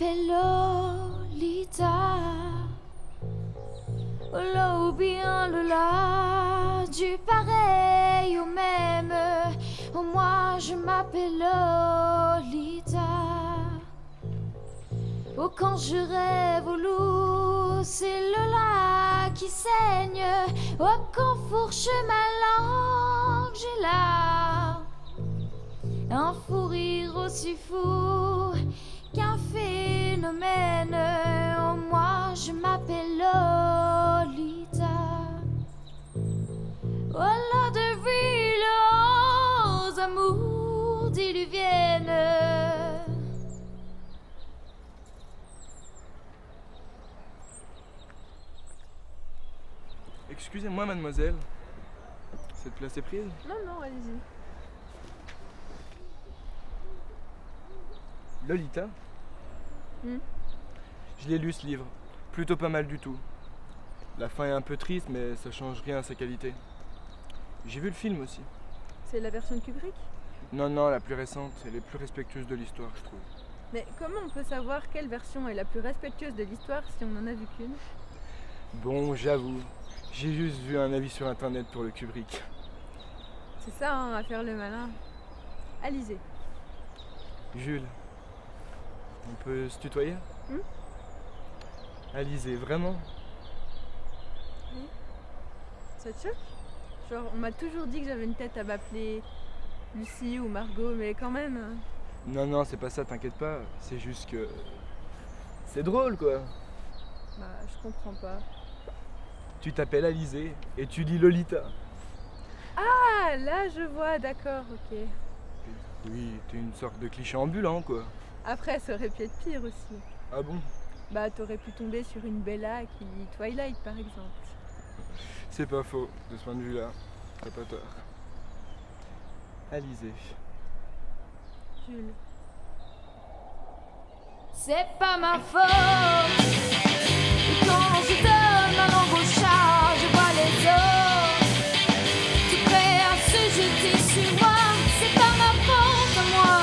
m'appelle Lolita. Lola ou bien Lola, du pareil au même. Oh, moi je m'appelle Lolita. Oh, quand je rêve au loup, c'est Lola qui saigne. Oh, quand fourche ma langue, j'ai là un fou rire aussi fou qu'un phénomène. Oh, moi je m'appelle Lolita. Oh, là de ville aux amours diluviennes. Excusez-moi, mademoiselle. Cette place est prise? Non, non, allez-y. Lolita? Je l'ai lu ce livre. Plutôt pas mal du tout. La fin est un peu triste, mais ça change rien à sa qualité. J'ai vu le film aussi. C'est la version de Kubrick? Non, non, la plus récente. Elle est plus respectueuse de l'histoire, je trouve. Mais comment on peut savoir quelle version est la plus respectueuse de l'histoire si on n'en a vu qu'une? Bon, j'avoue. J'ai juste vu un avis sur internet pour le Kubrick. C'est ça, hein, à faire le malin. Alizé. Jules, on peut se tutoyer? Alizé, vraiment? Oui. Ça te choque? Genre, on m'a toujours dit que j'avais une tête à m'appeler Lucie ou Margot, mais quand même. Non, non, c'est pas ça, t'inquiète pas. C'est juste que... c'est drôle, quoi. Bah, je comprends pas. Tu t'appelles Alizé et tu dis Lolita. Ah, là, je vois, d'accord, ok. Oui, t'es une sorte de cliché ambulant, quoi. Après, ça aurait pu être pire aussi. Ah bon? Bah, t'aurais pu tomber sur une Bella qui lit Twilight, par exemple. C'est pas faux, de ce point de vue-là. T'as pas tort. Alizé. Jules. C'est pas ma faute. Et quand je donne ma langue au chat, je vois les autres tout prêts à se jeter sur moi. C'est pas ma faute à moi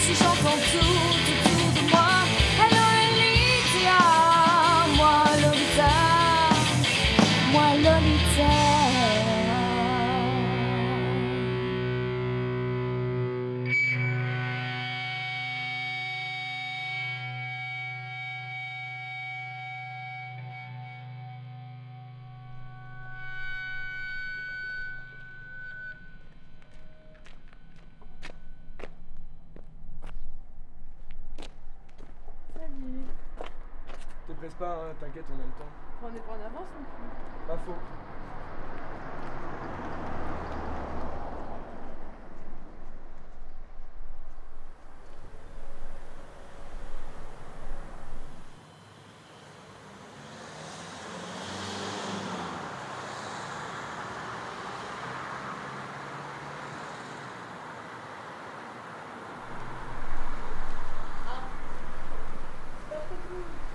si j'entends tout autour de moi. Hello Lolita, moi Lolita, moi Lolita. Salut. Te presse pas, hein, t'inquiète, on a le temps. On n'est pas en avance non plus. Pas faux.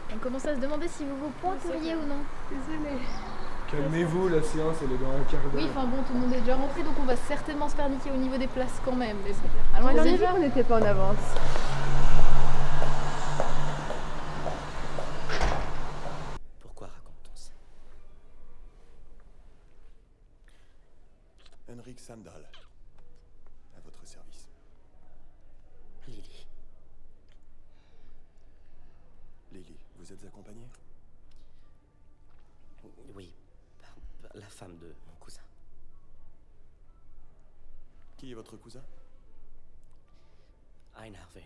On commence à se demander si vous vous pointeriez ou non. Désolée. Calmez-vous, la séance elle est dans un quart d'heure. Oui, enfin bon, tout le monde est déjà rentré, donc on va certainement se faire niquer au niveau des places quand même. Mais bon. Alors, on a Allons-y. dit qu'on n'était pas en avance. Pourquoi raconte-t-on ça? Henrik Sandal, à votre service. Lily. Lily, vous êtes accompagnée? Oui, par la femme de mon cousin. Qui est votre cousin? Einarven,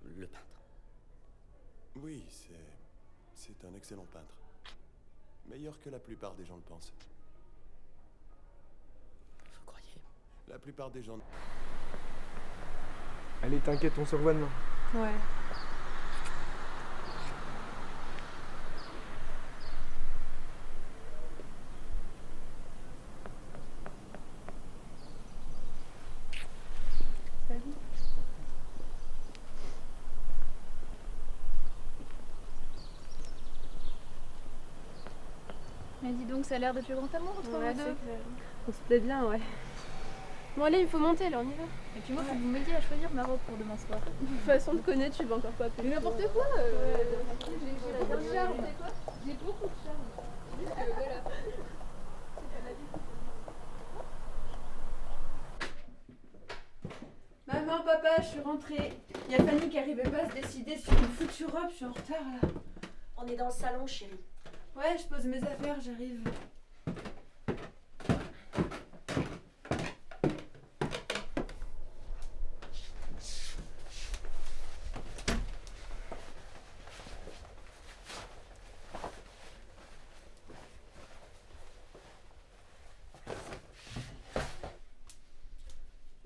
le peintre. Oui, c'est un excellent peintre. Meilleur que la plupart des gens le pensent. Vous croyez? La plupart des gens... Allez, t'inquiète, on se revoit demain. Ouais. Salut. Mais dis donc, ça a l'air d'être le grand amour entre Ouais, vous c'est deux. clair. On se plaît bien, ouais. Bon allez, il faut monter là, on y va. Et puis moi, Faut que vous m'aidiez à choisir ma robe pour demain soir. de toute façon, de connaître, tu vas encore pas appeler. Mais n'importe quoi j'ai la de charme. J'ai beaucoup de charme. Juste que voilà. Maman, papa, je suis rentrée. Il y a Fanny qui arrivait pas à se décider sur une foutue robe, je suis en retard là. On est dans le salon, chérie. Ouais, je pose mes affaires, j'arrive.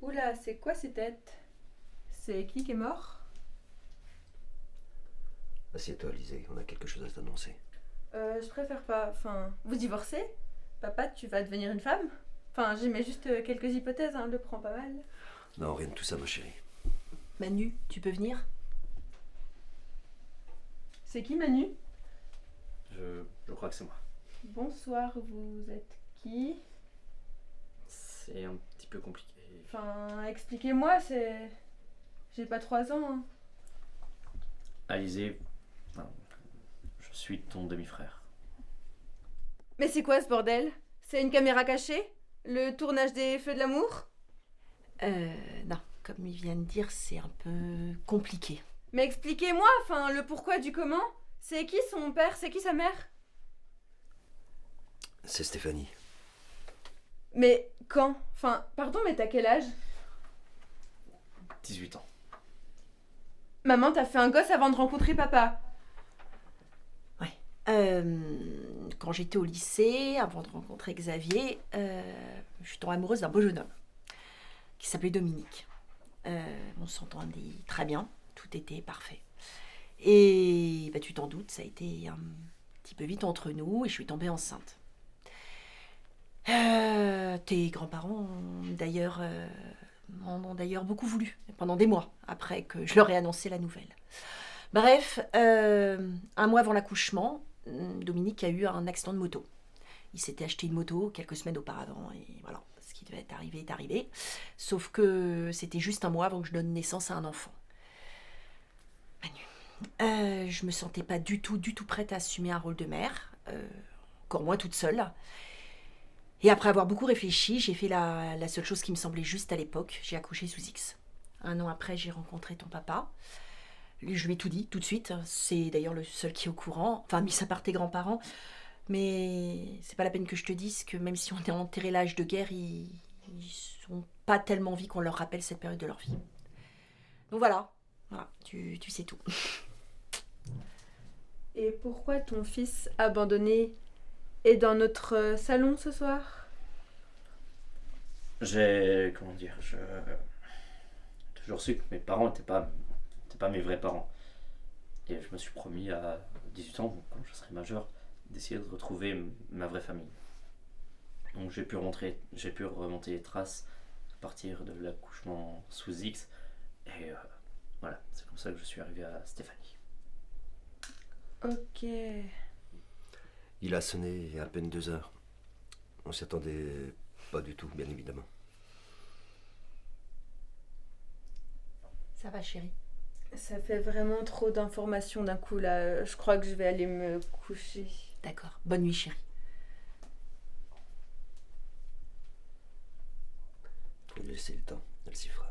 Oula, c'est quoi ces têtes? C'est qui est mort? Assieds-toi, Lisée, on a quelque chose à t'annoncer. Je préfère pas. Enfin, vous divorcez? Papa, tu vas devenir une femme? Enfin, j'y mets juste quelques hypothèses, hein, le prends pas mal. Non, rien de tout ça, ma chérie. Manu, tu peux venir? C'est qui Manu? Je crois que c'est moi. Bonsoir, vous êtes qui? C'est un petit peu compliqué. Enfin, expliquez-moi, c'est... J'ai pas 3 ans, hein. Alizé, je suis ton demi-frère. Mais c'est quoi ce bordel? C'est une caméra cachée? Le tournage des Feux de l'amour? Non, comme il vient de dire, c'est un peu compliqué. Mais expliquez-moi, enfin, le pourquoi du comment? C'est qui son père? C'est qui sa mère? C'est Stéphanie. Mais quand? Enfin, pardon, mais t'as quel âge? 18 ans. Maman, t'as fait un gosse avant de rencontrer papa. Quand j'étais au lycée, avant de rencontrer Xavier, je suis tombée amoureuse d'un beau jeune homme qui s'appelait Dominique. On s'entendait très bien, tout était parfait. Et bah, tu t'en doutes, ça a été un petit peu vite entre nous et je suis tombée enceinte. Tes grands-parents m'en ont d'ailleurs beaucoup voulu pendant des mois après que je leur ai annoncé la nouvelle. Bref, un mois avant l'accouchement, Dominique a eu un accident de moto. Il s'était acheté une moto quelques semaines auparavant et voilà, ce qui devait être arrivé est arrivé. Sauf que c'était juste un mois avant que je donne naissance à un enfant. Manu. Je me sentais pas du tout prête à assumer un rôle de mère, encore moins toute seule. Et après avoir beaucoup réfléchi, j'ai fait la seule chose qui me semblait juste à l'époque. J'ai accouché sous X. 1 an après, j'ai rencontré ton papa. Je lui ai tout dit, tout de suite. C'est d'ailleurs le seul qui est au courant. Enfin, mis à part tes grands-parents. Mais c'est pas la peine que je te dise que même si on est enterré l'âge de guerre, ils sont pas tellement envie qu'on leur rappelle cette période de leur vie. Donc voilà, tu sais tout. Et pourquoi ton fils abandonné est dans notre salon ce soir? J'ai toujours su que mes parents n'étaient pas mes vrais parents. Et je me suis promis à 18 ans, quand je serai majeur, d'essayer de retrouver ma vraie famille. Donc j'ai pu remonter les traces à partir de l'accouchement sous X. Et voilà, c'est comme ça que je suis arrivé à Stéphanie. Ok. Il a sonné il y a à peine 2 heures. On s'y attendait pas du tout, bien évidemment. Ça va, chérie? Ça fait vraiment trop d'informations d'un coup là. Je crois que je vais aller me coucher. D'accord. Bonne nuit, chérie. Faut lui laisser le temps, elle s'y fera.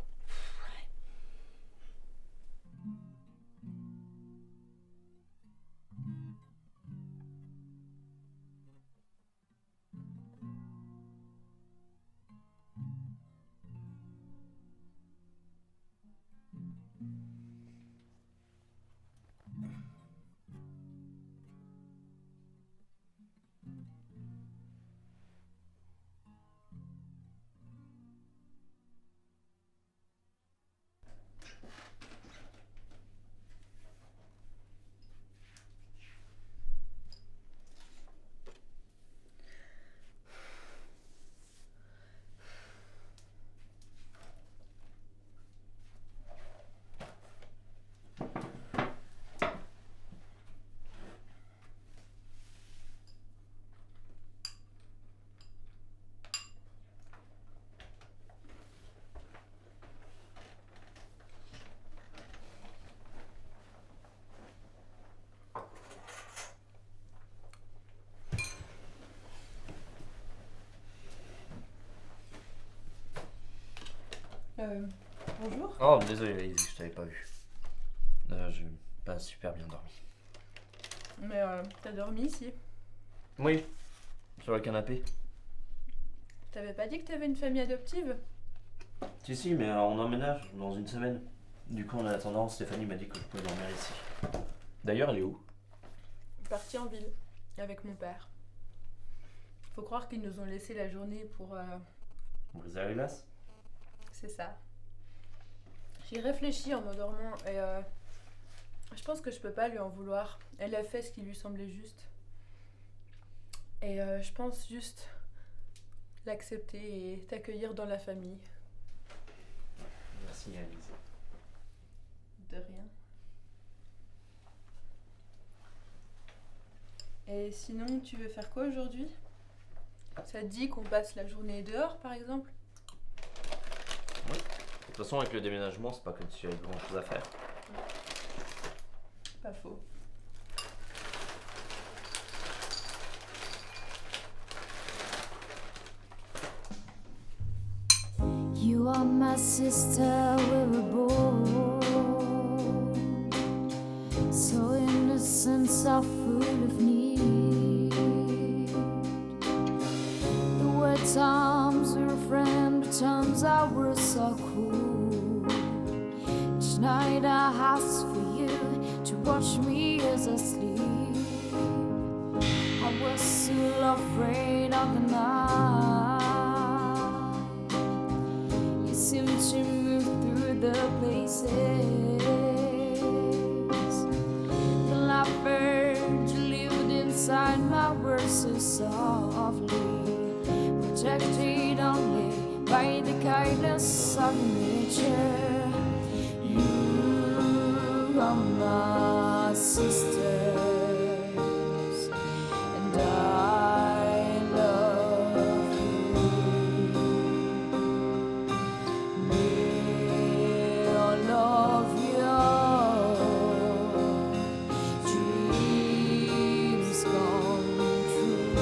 Oh, désolé, Lise, je t'avais pas vu. J'ai pas super bien dormi. Mais t'as dormi ici. Oui, sur le canapé. Je t'avais pas dit que t'avais une famille adoptive? Si, mais on emménage dans une semaine. Du coup, en attendant, Stéphanie m'a dit que je pouvais dormir ici. D'ailleurs, elle est où? Partie en ville, avec mon père. Faut croire qu'ils nous ont laissé la journée pour... Briser la glace? C'est ça. J'y réfléchis en m'endormant et je pense que je peux pas lui en vouloir. Elle a fait ce qui lui semblait juste. Et je pense juste l'accepter et t'accueillir dans la famille. Merci, Alice. De rien. Et sinon, tu veux faire quoi aujourd'hui? Ça te dit qu'on passe la journée dehors, par exemple? Oui. De toute façon, avec le déménagement, c'est pas comme si j'avais grand chose à faire. Pas faux. You are my sister, we were born so innocent, so full of need. There were times we were friends, but times I was so cruel. Each night I asked for you to watch me as I sleep. I was still afraid of the night. You seem to move through the places the life heard you lived inside my words so softly, protected only by the kindness of nature. You are my sisters, and I love you. May all of your dreams come true.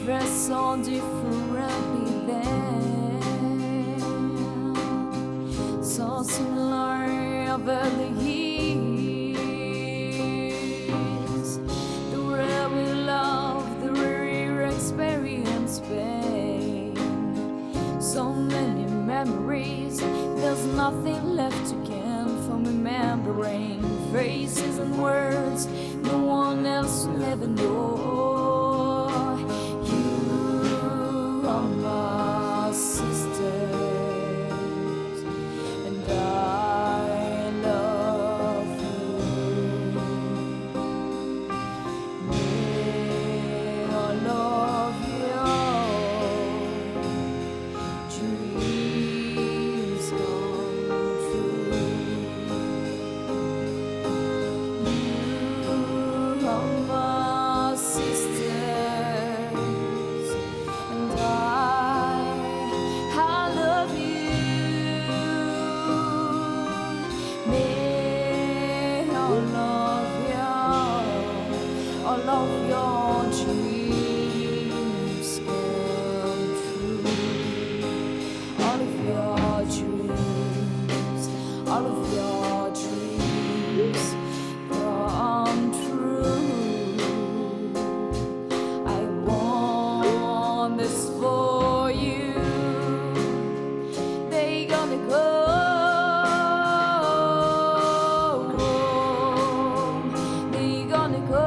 Fresh so differently then, so similar over the years. The way we love, the way we experience pain. So many memories, there's nothing left again from remembering faces and words no one else will ever know. You are my sisters, and I love you. May all of your dreams come true. You are my sisters, and I love you. May all of your dreams come true. All of your dreams, all of your dreams come true. I want this for you. They gonna go. They gonna go.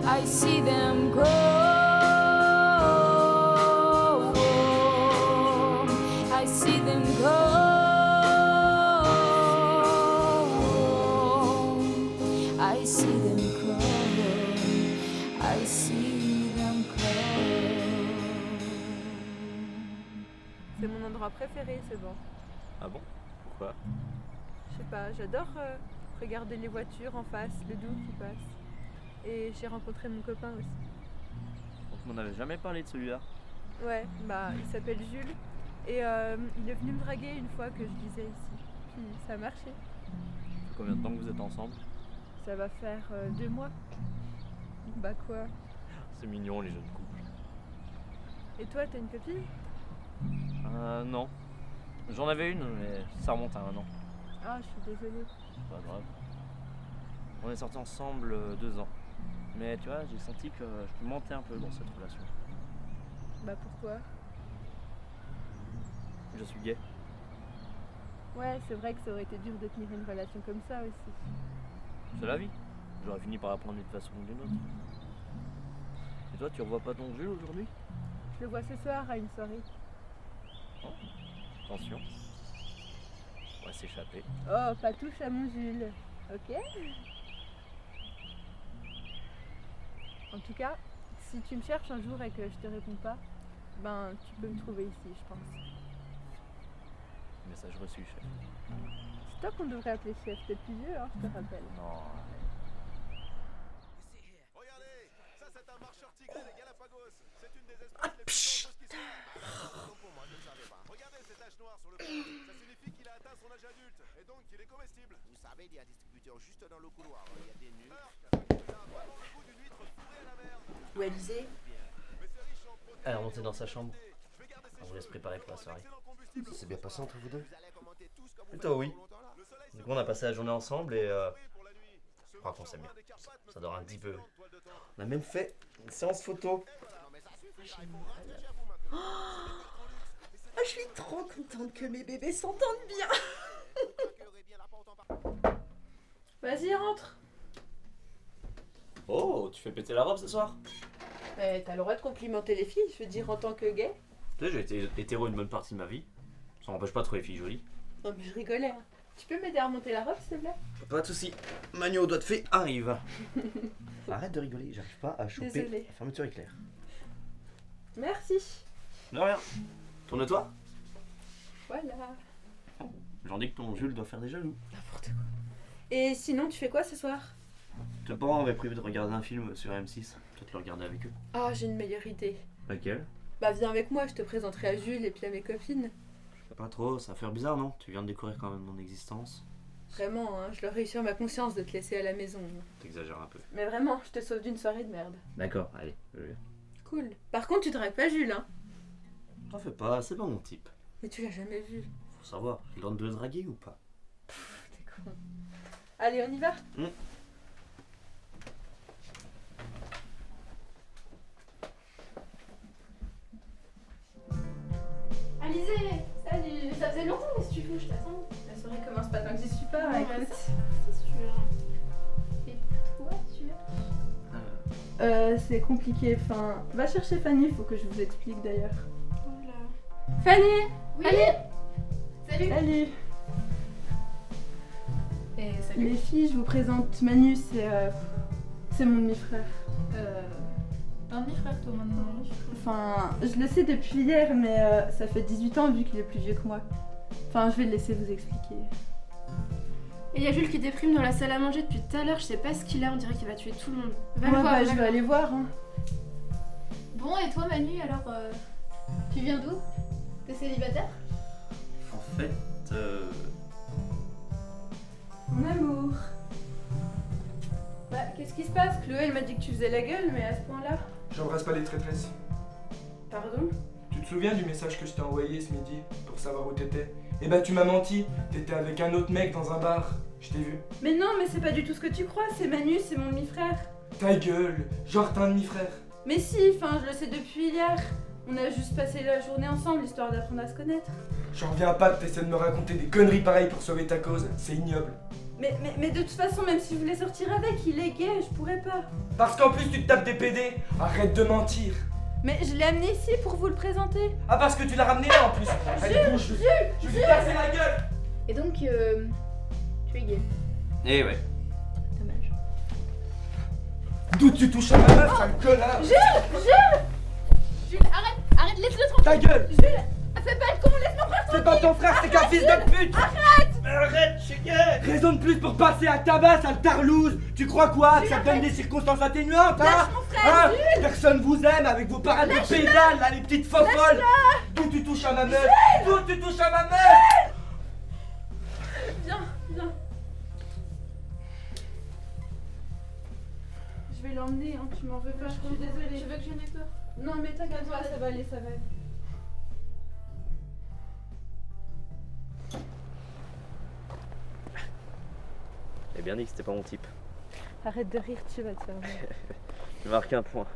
I see them go. I see them go. I see them come. I see them come. C'est mon endroit préféré, ce banc. Ah bon? Pourquoi? Je sais pas, j'adore regarder les voitures en face, le doux qui passe. Et j'ai rencontré mon copain aussi. On m'en avait jamais parlé de celui-là. Ouais, bah il s'appelle Jules. Et il est venu me draguer une fois que je lisais ici. Puis ça a marché. Ça fait combien de temps que vous êtes ensemble? Ça va faire 2 mois. Bah quoi? C'est mignon les jeunes couples. Et toi, t'as une copine? Non. J'en avais une, mais ça remonte à 1 an. Ah, je suis désolée. Pas grave. On est sortis ensemble 2 ans. Mais tu vois, j'ai senti que je mentais un peu dans cette relation. Bah pourquoi? Je suis gay. Ouais, c'est vrai que ça aurait été dur de tenir une relation comme ça aussi. C'est la vie. J'aurais fini par apprendre d'une façon ou d'une autre. Et toi, tu revois pas ton Jules aujourd'hui? Je le vois ce soir à une soirée. Oh, attention. On va s'échapper. Oh, pas touche à mon Jules. Ok? En tout cas, si tu me cherches un jour et que je te réponds pas, ben tu peux me trouver ici, je pense. Message reçu, chef. C'est toi qu'on devrait appeler chef, t'es plus vieux, hein, je te rappelle. Non. Regardez, ça c'est un marcheur tigré des Galapagos. C'est une des espèces les plus dangereuses qui soit. Pour moi, je ne savais pas. Regardez ces taches noires sur le front. Ça signifie qu'il a atteint son âge adulte et donc qu'il est comestible. Vous savez, il y a un distributeur juste dans le couloir. Il y a des nus. Il a vraiment le goût d'une huître fourrée à la merde. Où Alizé? Mais c'est riche en protéines. Elle est remontée dans sa chambre. On vous laisse préparer pour la soirée. Ça s'est bien passé entre vous deux? Vous allez commenter tout ce que vous Plutôt faites oui. pendant longtemps, là. Du coup, on a passé la journée ensemble et je crois qu'on s'aime bien. Ça dort un petit peu. On a même fait une séance photo. Ah, je suis trop contente que mes bébés s'entendent bien. Vas-y, rentre. Oh, tu fais péter la robe ce soir? Mais t'as le droit de complimenter les filles, je veux dire, en tant que gay. Tu sais, j'ai été hétéro une bonne partie de ma vie. Ça m'empêche pas de trouver les filles jolies. Non, mais je rigolais. Hein. Tu peux m'aider à remonter la robe, s'il te plaît? Pas de soucis. Manu au doigt de fée arrive. Arrête de rigoler, j'arrive pas à choper Désolée. la fermeture éclair. Merci. De rien. Tourne-toi. Voilà. J'en dis que ton Jules doit faire des jaloux. N'importe quoi. Et sinon, tu fais quoi ce soir? Tes parents avaient prévu de regarder un film sur M6. Peut-être le regarder avec eux. Ah, j'ai une meilleure idée. Laquelle? Bah, viens avec moi, je te présenterai à Jules et puis à mes copines. Pas trop, ça va faire bizarre, non? Tu viens de découvrir quand même mon existence. Vraiment, hein, je leur ai eu sur ma conscience de te laisser à la maison. T'exagères un peu. Mais vraiment, je te sauve d'une soirée de merde. D'accord, allez, je viens. Cool. Par contre, tu dragues pas Jules, hein? T'en fais pas, c'est pas mon type. Mais tu l'as jamais vu. Faut savoir, j'ai le droit de le draguer ou pas? T'es con. Allez, on y va? Alizé, salut. Ça faisait longtemps, qu'est-ce que tu fais? Je t'attends. La soirée commence pas tant que j'y suis pas, Ouais, écoute. c'est sûr. Et toi, tu C'est compliqué, enfin... Va chercher Fanny, faut que je vous explique d'ailleurs. Voilà. Fanny! Oui. Allez! Salut. Salut! Et salut. Les filles, je vous présente Manu, c'est mon demi-frère. Un demi-frère, toi, maintenant. Enfin, je le sais depuis hier, mais ça fait 18 ans vu qu'il est plus vieux que moi. Enfin, je vais le laisser vous expliquer. Et il y a Jules qui déprime dans la salle à manger depuis tout à l'heure, je sais pas ce qu'il a, on dirait qu'il va tuer tout le monde. Va le Ouais, voir, bah, va je le vais aller voir. Hein. Bon, et toi Manu, alors tu viens d'où? T'es célibataire? En fait, Mon amour. Bah, qu'est-ce qui se passe? Chloé, elle m'a dit que tu faisais la gueule, mais à ce point-là. J'embrasse pas les traîtresses. Pardon? Tu te souviens du message que je t'ai envoyé ce midi pour savoir où t'étais? Eh ben tu m'as menti, t'étais avec un autre mec dans un bar. Je t'ai vu. Mais non, mais c'est pas du tout ce que tu crois, c'est Manu, c'est mon demi-frère. Ta gueule, genre t'as un demi-frère. Mais si, enfin, je le sais depuis hier. On a juste passé la journée ensemble, histoire d'apprendre à se connaître. J'en reviens pas que t'essaies de me raconter des conneries pareilles pour sauver ta cause. C'est ignoble. Mais de toute façon, même si je voulais sortir avec, il est gay, je pourrais pas. Parce qu'en plus tu te tapes des PD. Arrête de mentir. Mais je l'ai amené ici pour vous le présenter. Ah parce que tu l'as ramené là en plus. Allez bouge, je vais lui casser la gueule. Et donc, tu es gay. eh ouais. Dommage. D'où tu touches à ma meuf, sale connard. Jules, arrête, laisse-le tranquille. Ta gueule. Fais pas le con, laisse mon frère. C'est pas ton frère, c'est qu'un fils de pute. Arrête, je suis gay. Raison de plus pour passer à tabac, sale tarlouse. Tu crois quoi? Que ça te donne des circonstances atténuantes, hein? Lâche mon frère, Hein? Personne vous aime avec vos parades de pédales, là, les petites fofolles. D'où tu touches à ma meuf? D'où tu touches à ma meuf? Viens. Je vais l'emmener, hein, tu m'en veux pas, je suis désolée. Tu veux que je n'ai peur? Non, mais t'inquiète pas, ça va aller, ça va aller. J'ai bien dit que c'était pas mon type. Arrête de rire, tu vas te faire mal. J'ai marqué un point.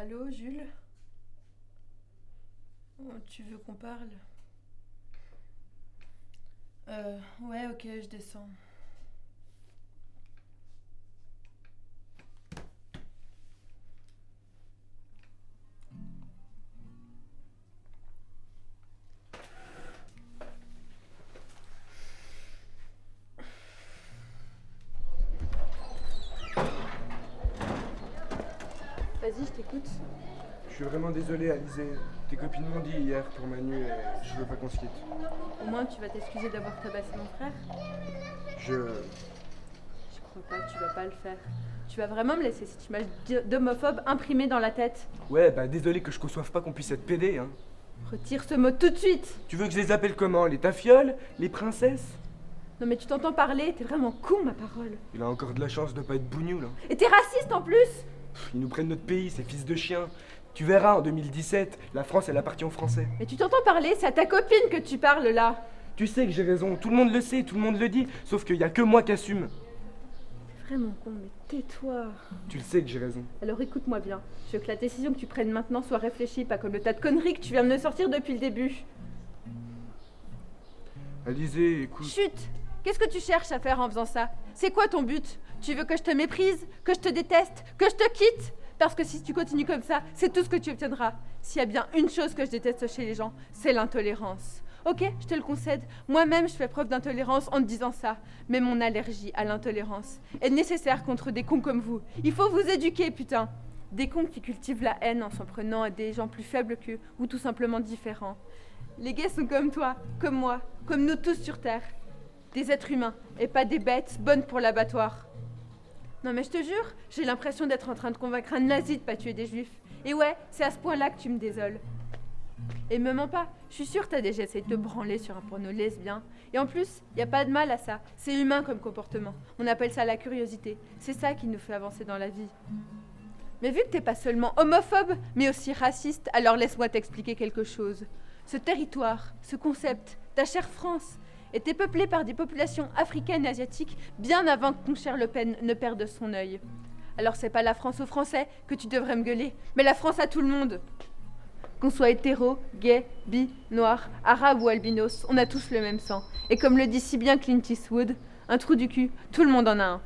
Allô, Jules? Oh, tu veux qu'on parle? Ouais, ok, je descends. Vas-y, je t'écoute. Je suis vraiment désolé, Alizé. Tes copines m'ont dit hier pour Manu et je veux pas qu'on se quitte. Au moins, tu vas t'excuser d'avoir tabassé mon frère. Je... Je crois pas, tu vas pas le faire. Tu vas vraiment me laisser cette image d'homophobe imprimée dans la tête. Ouais, bah désolé que je conçoive pas qu'on puisse être pédé, hein. Retire ce mot tout de suite. Tu veux que je les appelle comment? Les tafioles? Les princesses? Non mais tu t'entends parler, t'es vraiment con ma parole. Il a encore de la chance de pas être bougnou, là. Et t'es raciste en plus. Ils nous prennent notre pays, ces fils de chiens. Tu verras, en 2017, la France, elle appartient aux Français. Mais tu t'entends parler, c'est à ta copine que tu parles là. Tu sais que j'ai raison, tout le monde le sait, tout le monde le dit, sauf qu'il y a que moi qui assume. T'es vraiment con, mais tais-toi. Tu le sais que j'ai raison. Alors écoute-moi bien, je veux que la décision que tu prennes maintenant soit réfléchie, pas comme le tas de conneries que tu viens de me sortir depuis le début. Alizé, écoute... Chut! Qu'est-ce que tu cherches à faire en faisant ça? C'est quoi ton but? Tu veux que je te méprise? Que je te déteste? Que je te quitte? Parce que si tu continues comme ça, c'est tout ce que tu obtiendras. S'il y a bien une chose que je déteste chez les gens, c'est l'intolérance. Ok, je te le concède, moi-même je fais preuve d'intolérance en te disant ça. Mais mon allergie à l'intolérance est nécessaire contre des cons comme vous. Il faut vous éduquer, putain. Des cons qui cultivent la haine en s'en prenant à des gens plus faibles qu'eux ou tout simplement différents. Les gays sont comme toi, comme moi, comme nous tous sur Terre. Des êtres humains et pas des bêtes bonnes pour l'abattoir. Non mais je te jure, j'ai l'impression d'être en train de convaincre un nazi de pas tuer des juifs. Et ouais, c'est à ce point-là que tu me désoles. Et me mens pas, je suis sûre que t'as déjà essayé de te branler sur un porno lesbien. Et en plus, y a pas de mal à ça, c'est humain comme comportement. On appelle ça la curiosité, c'est ça qui nous fait avancer dans la vie. Mais vu que t'es pas seulement homophobe, mais aussi raciste, alors laisse-moi t'expliquer quelque chose. Ce territoire, ce concept, ta chère France, était peuplé par des populations africaines et asiatiques bien avant que ton cher Le Pen ne perde son œil. Alors c'est pas la France aux Français que tu devrais me gueuler, mais la France à tout le monde. Qu'on soit hétéro, gay, bi, noir, arabe ou albinos, on a tous le même sang. Et comme le dit si bien Clint Eastwood, un trou du cul, tout le monde en a un.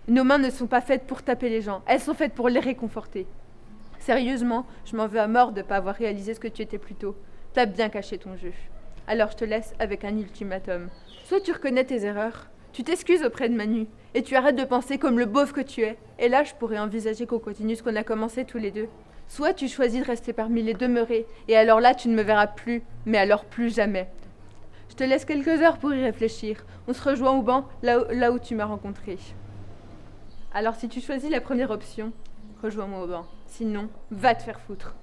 Nos mains ne sont pas faites pour taper les gens, elles sont faites pour les réconforter. Sérieusement, je m'en veux à mort de pas avoir réalisé ce que tu étais plus tôt. T'as bien caché ton jeu. Alors je te laisse avec un ultimatum. Soit tu reconnais tes erreurs, tu t'excuses auprès de Manu, et tu arrêtes de penser comme le beauf que tu es. Et là, je pourrais envisager qu'on continue ce qu'on a commencé tous les deux. Soit tu choisis de rester parmi les demeurés, et alors là, tu ne me verras plus, mais alors plus jamais. Je te laisse quelques heures pour y réfléchir. On se rejoint au banc, là où tu m'as rencontré. Alors si tu choisis la première option, rejoins-moi au banc. Sinon, va te faire foutre.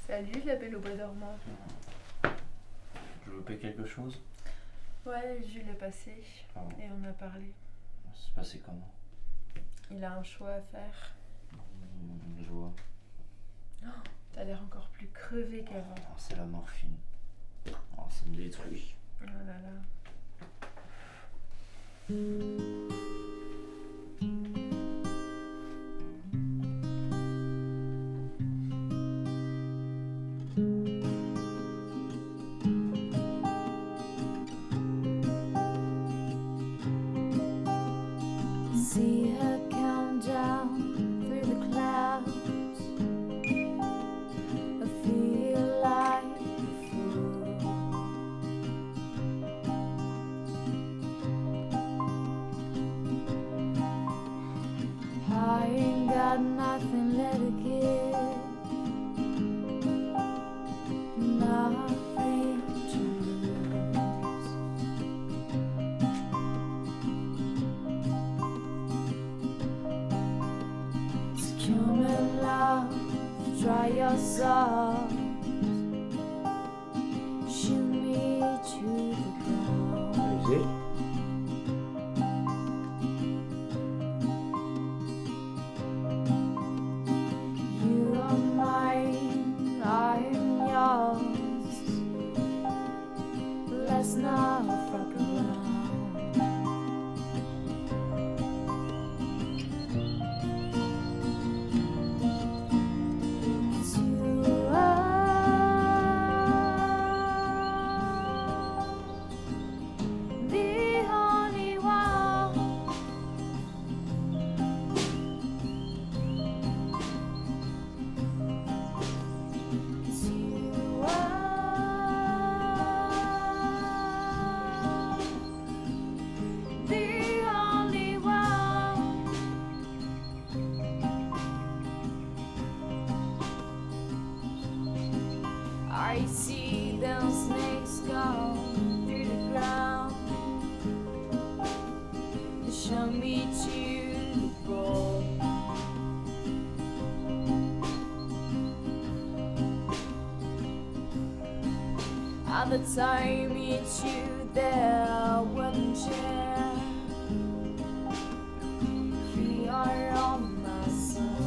Salut la belle au bois dormant. Je veux payer quelque chose? Ouais, Jules est passé et on a parlé. C'est passé comment? Il a un choix à faire. Je vois. T'as l'air encore plus crevé qu'avant. Oh, c'est la morphine. Oh, ça me détruit. Oh là là. I ain't got nothing left to give. Nothing to lose. Secure my love, dry your soul. Shoot me to the ground. Allez-y. You are mine, I am yours. Let's not fuck around. 'Cause you are the only one. 'Cause you are the only one. I see them snakes go through the ground. They show me to the ball. At the time it's you there wooden chair. You are on my side.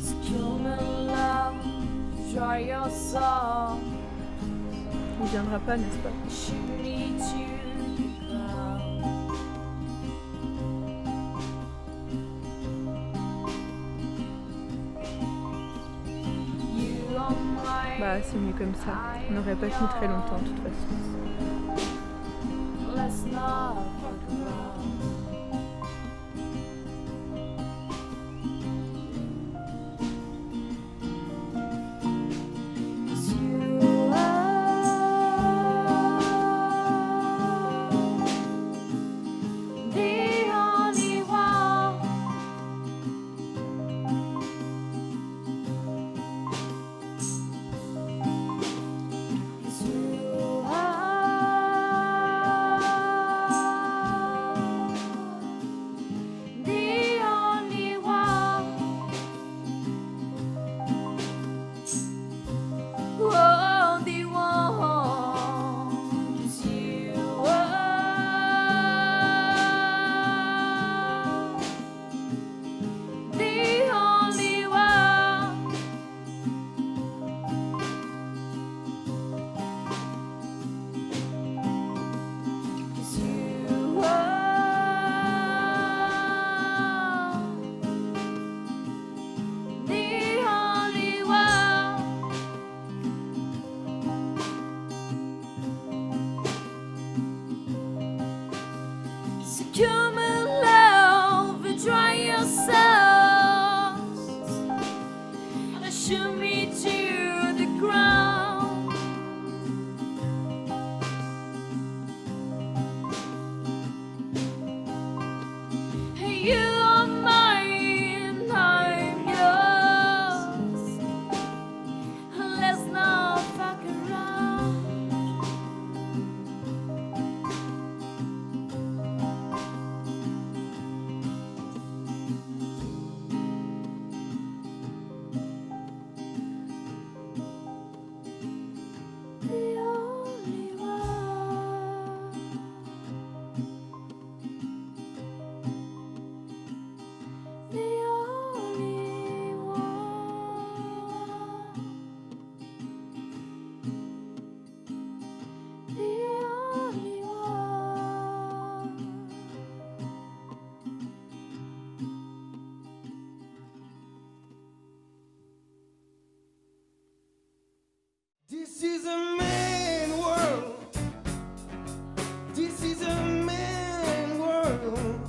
Secure my love, dry your soul. Il viendra pas, n'est-ce pas? Shoot me to the ground. You are mine. Bah, c'est mieux comme ça. On n'aurait pas tenu très longtemps, de toute façon. Let's not fuck around. Come and love and dry yourselves. Shoot me to the ground. You are mine, I'm yours. Let's not fuck around. The only one. The only one. The only one. This is a man world. This is a man world.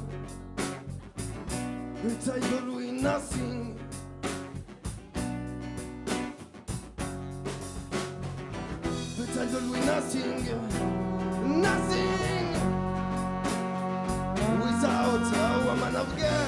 But I don't win nothing. But I don't win nothing. nothing without a woman of God.